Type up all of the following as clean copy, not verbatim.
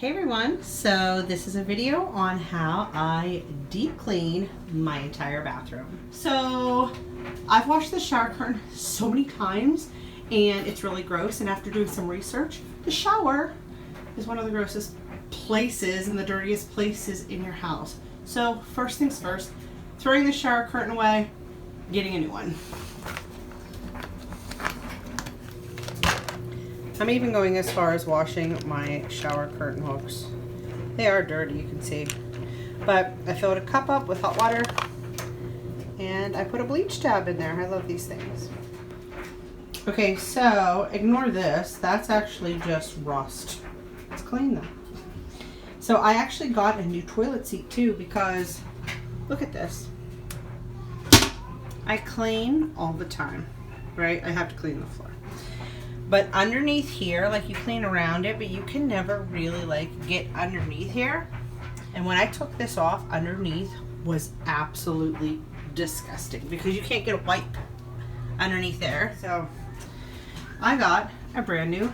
Hey everyone, so this is a video on how I deep clean my entire bathroom. So I've washed the shower curtain so many times and it's really gross, and after doing some research, the shower is one of the grossest places and the dirtiest places in your house. So first things first, throwing the shower curtain away, getting a new one. I'm even going as far as washing my shower curtain hooks. They are dirty, you can see. But I filled a cup up with hot water and I put a bleach tab in there. I love these things. Okay, so ignore this. That's actually just rust. Let's clean them. So I actually got a new toilet seat too because look at this. I clean all the time, right? I have to clean the floor. But underneath here, like you clean around it, but you can never really like get underneath here. And when I took this off, underneath was absolutely disgusting because you can't get a wipe underneath there. So I got a brand new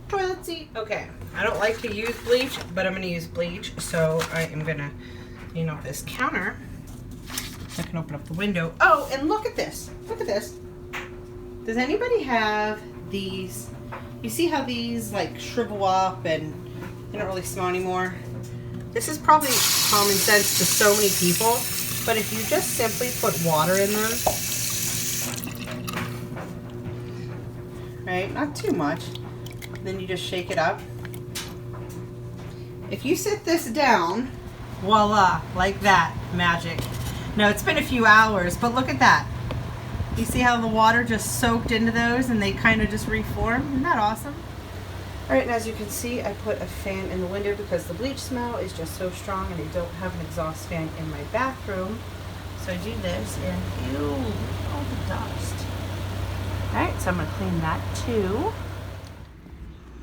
toilet seat. Okay, I don't like to use bleach, but I'm gonna use bleach. So I am gonna clean off this counter. I can open up the window. Oh, and look at this. Look at this. Does anybody have these? You see how these like shrivel up and they don't really smell anymore? This is probably common sense to so many people, but if you just simply put water in them, right, not too much, then you just shake it up. If you sit this down, voila, like that, magic. Now it's been a few hours, but look at that. You see how the water just soaked into those and they kind of just reformed? Isn't that awesome? All right, and as you can see, I put a fan in the window because the bleach smell is just so strong and I don't have an exhaust fan in my bathroom. So I do this and ew, all the dust. All right, so I'm gonna clean that too.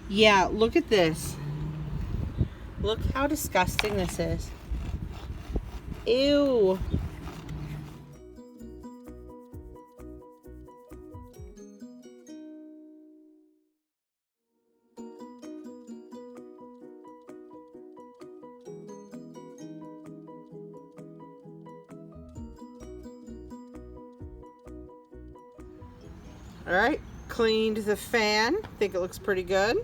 Yeah, look at this. Look how disgusting this is. Ew. All right, cleaned the fan. Think it looks pretty good.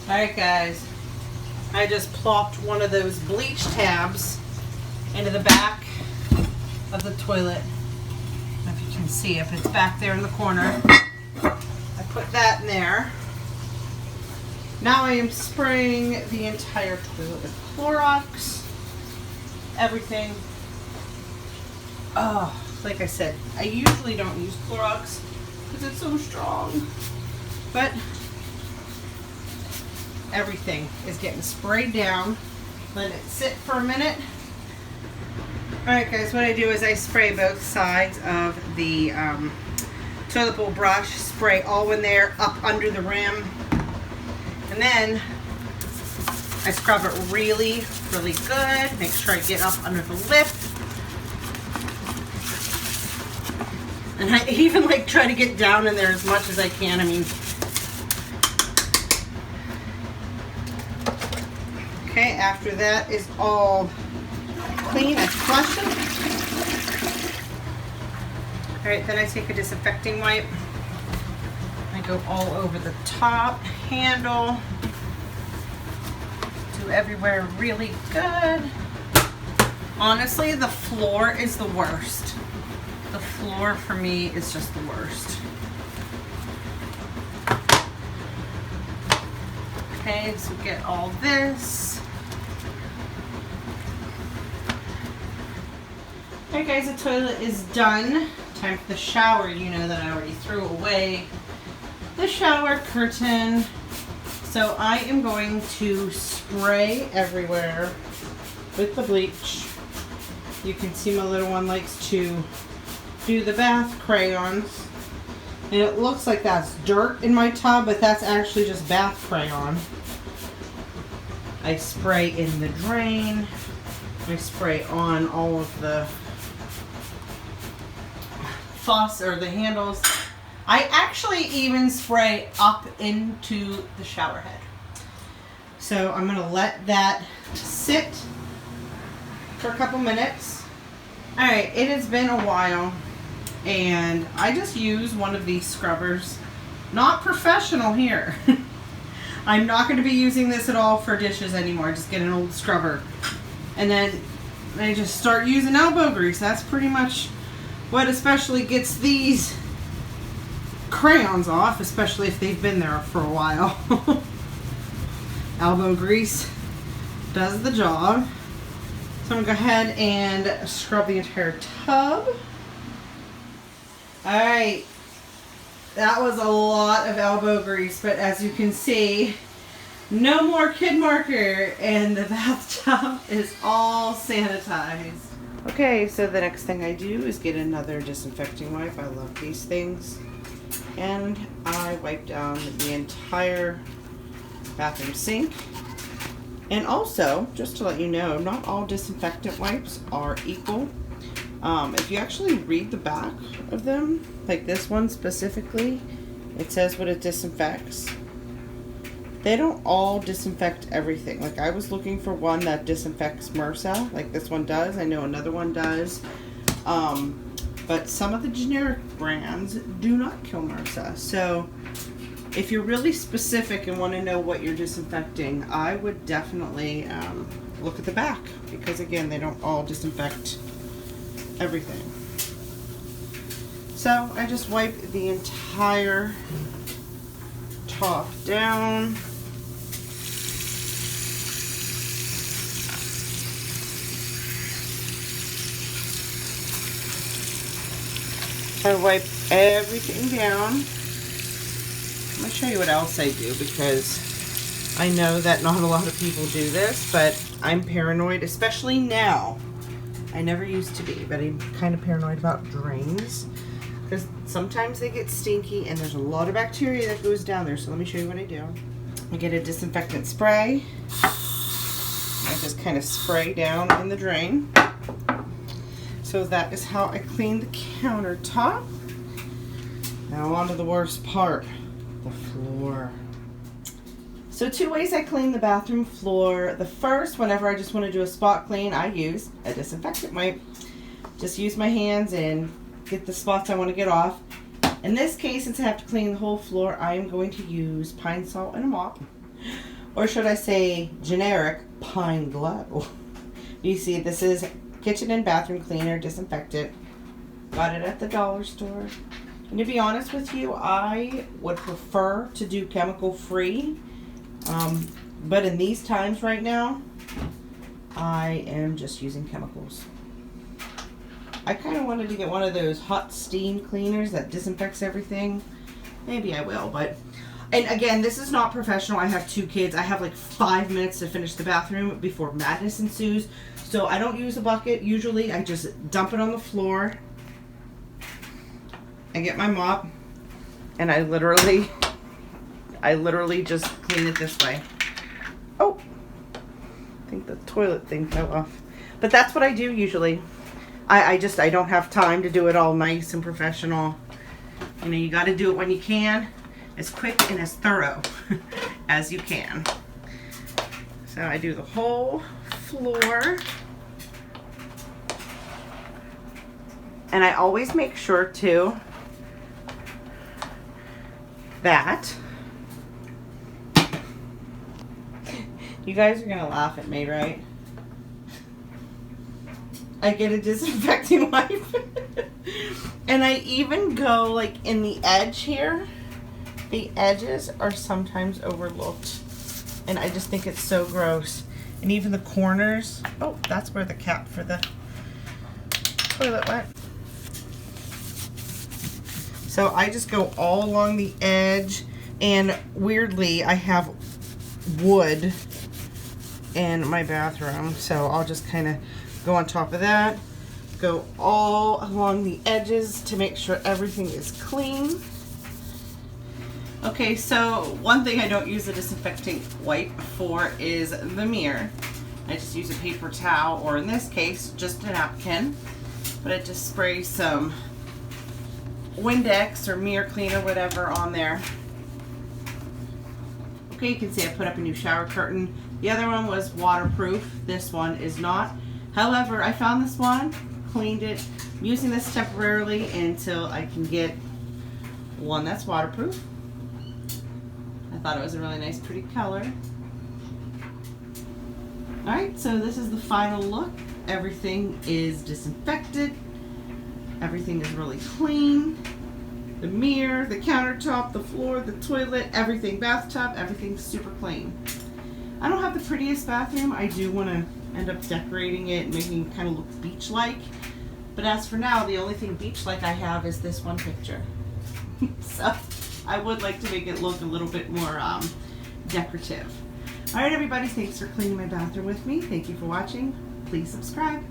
All right, guys. I just plopped one of those bleach tabs into the back of the toilet. I don't know if you can see if it's back there in the corner. I put that in there. Now I am spraying the entire toilet with Clorox. Everything. Oh. Like I said, I usually don't use Clorox because it's so strong, but everything is getting sprayed down. Let it sit for a minute. Alright guys, what I do is I spray both sides of the toilet bowl brush, spray all in there, up under the rim, and then I scrub it really, really good. Make sure I get up under the lip. And I even like try to get down in there as much as I can. I mean, okay, after that is all clean, I flush it. All right, then I take a disinfecting wipe. I go all over the top, handle, do everywhere really good. Honestly, the floor is the worst. The floor for me is just the worst. Okay, so get all this. Alright guys, the toilet is done. Time for the shower. You know that I already threw away the shower curtain. So I am going to spray everywhere with the bleach. You can see my little one likes to do the bath crayons, and it looks like that's dirt in my tub, but that's actually just bath crayon. I spray in the drain. I spray on all of the faucet or the handles I actually even spray up into the shower head. So I'm gonna let that sit for a couple minutes. All right, it has been a while, and I just use one of these scrubbers. Not professional here. I'm not gonna be using this at all for dishes anymore. Just get an old scrubber. And then I just start using elbow grease. That's pretty much what especially gets these crayons off, especially if they've been there for a while. Elbow grease does the job. So I'm gonna go ahead and scrub the entire tub. All right, that was a lot of elbow grease, but as you can see, no more kid marker, and the bathtub is all sanitized. Okay, so the next thing I do is get another disinfecting wipe. I love these things. And I wipe down the entire bathroom sink. And also, just to let you know, not all disinfectant wipes are equal. If you actually read the back of them, like this one specifically, it says what it disinfects. They don't all disinfect everything. Like I was looking for one that disinfects MRSA, like this one does. I know another one does. But some of the generic brands do not kill MRSA. So if you're really specific and want to know what you're disinfecting, I would definitely look at the back, because again, they don't all disinfect everything. So I just wipe the entire top down. I wipe everything down. I'm going to show you what else I do, because I know that not a lot of people do this, but I'm paranoid, especially now. I never used to be, but I'm kind of paranoid about drains, because sometimes they get stinky and there's a lot of bacteria that goes down there. So let me show you what I do. I get a disinfectant spray. I just kind of spray down in the drain. So that is how I clean the countertop. Now on to the worst part, the floor. So 2 ways I clean the bathroom floor. The first, whenever I just want to do a spot clean, I use a disinfectant wipe. Just use my hands and get the spots I want to get off. In this case, since I have to clean the whole floor, I am going to use Pine Sol and a mop. Or should I say generic Pine Glo. You see, this is kitchen and bathroom cleaner disinfectant. Got it at the dollar store. And to be honest with you, I would prefer to do chemical free. But in these times right now, I am just using chemicals. I kind of wanted to get one of those hot steam cleaners that disinfects everything. Maybe I will, but... And again, this is not professional. I have 2 kids. I have like 5 minutes to finish the bathroom before madness ensues. So I don't use a bucket. Usually I just dump it on the floor. I get my mop and I literally just clean it this way. Oh, I think the toilet thing fell off. But that's what I do usually. I don't have time to do it all nice and professional. You know, you got to do it when you can, as quick and as thorough as you can. So I do the whole floor. And I always make sure too that you guys are gonna laugh at me, right? I get a disinfecting wipe and I even go like in the edge here. The edges are sometimes overlooked and I just think it's so gross. And even the corners. Oh, that's where the cap for the toilet went. So I just go all along the edge, and weirdly I have wood in my bathroom, so I'll just kind of go on top of that, go all along the edges to make sure everything is clean. Okay, so one thing I don't use a disinfecting wipe for is the mirror. I just use a paper towel, or in this case, just a napkin, but I just spray some Windex or mirror cleaner, whatever, on there. Okay, you can see I put up a new shower curtain. The other one was waterproof. This one is not. However, I found this one, cleaned it. I'm using this temporarily until I can get one that's waterproof. I thought it was a really nice, pretty color. Alright, so this is the final look. Everything is disinfected. Everything is really clean. The mirror, the countertop, the floor, the toilet, everything, bathtub, everything's super clean. I don't have the prettiest bathroom. I do want to end up decorating it, making it kind of look beach-like. But as for now, the only thing beach-like I have is this one picture. So I would like to make it look a little bit more decorative. All right, everybody, thanks for cleaning my bathroom with me. Thank you for watching. Please subscribe.